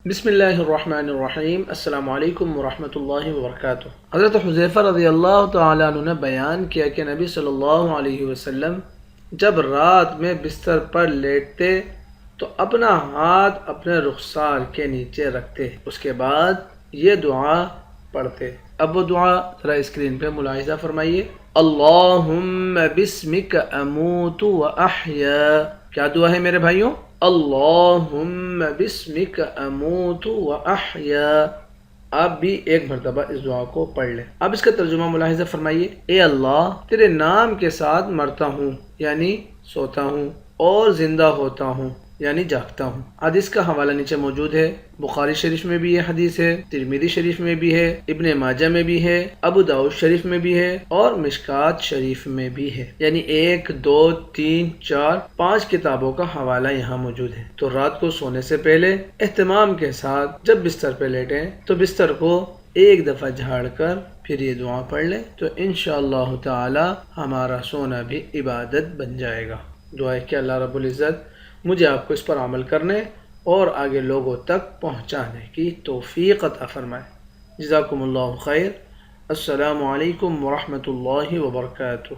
بسم اللہ الرحمن الرحیم۔ السلام علیکم ورحمۃ اللہ وبرکاتہ۔ حضرت حذیفہ رضی اللہ تعالیٰ عنہ نے بیان کیا کہ نبی صلی اللہ علیہ وسلم جب رات میں بستر پر لیٹتے تو اپنا ہاتھ اپنے رخسار کے نیچے رکھتے، اس کے بعد یہ دعا پڑھتے۔ اب وہ دعا ذرا اسکرین پہ ملاحظہ فرمائیے۔ اللہم بسمک اموت و احیا۔ کیا دعا ہے میرے بھائیوں؟ اللہم بسمک اموت و احیا۔ آپ بھی ایک مرتبہ اس دعا کو پڑھ لیں۔ اب اس کا ترجمہ ملاحظہ فرمائیے۔ اے اللہ، تیرے نام کے ساتھ مرتا ہوں یعنی سوتا ہوں، اور زندہ ہوتا ہوں یعنی جاگتا ہوں۔ حدیث کا حوالہ نیچے موجود ہے۔ بخاری شریف میں بھی یہ حدیث ہے، ترمذی شریف میں بھی ہے، ابن ماجہ میں بھی ہے، ابو داؤد شریف میں بھی ہے، اور مشکات شریف میں بھی ہے، یعنی 1 2 3 4 5 کتابوں کا حوالہ یہاں موجود ہے۔ تو رات کو سونے سے پہلے اہتمام کے ساتھ جب بستر پہ لیٹیں تو بستر کو ایک دفعہ جھاڑ کر پھر یہ دعا پڑھ لیں، تو انشاءاللہ تعالی ہمارا سونا بھی عبادت بن جائے گا۔ دعا ہے کہ اللہ رب العزت مجھے آپ کو اس پر عمل کرنے اور آگے لوگوں تک پہنچانے کی توفیق عطا فرمائے۔ جزاکم اللہ خیر۔ السلام علیکم ورحمۃ اللہ وبرکاتہ۔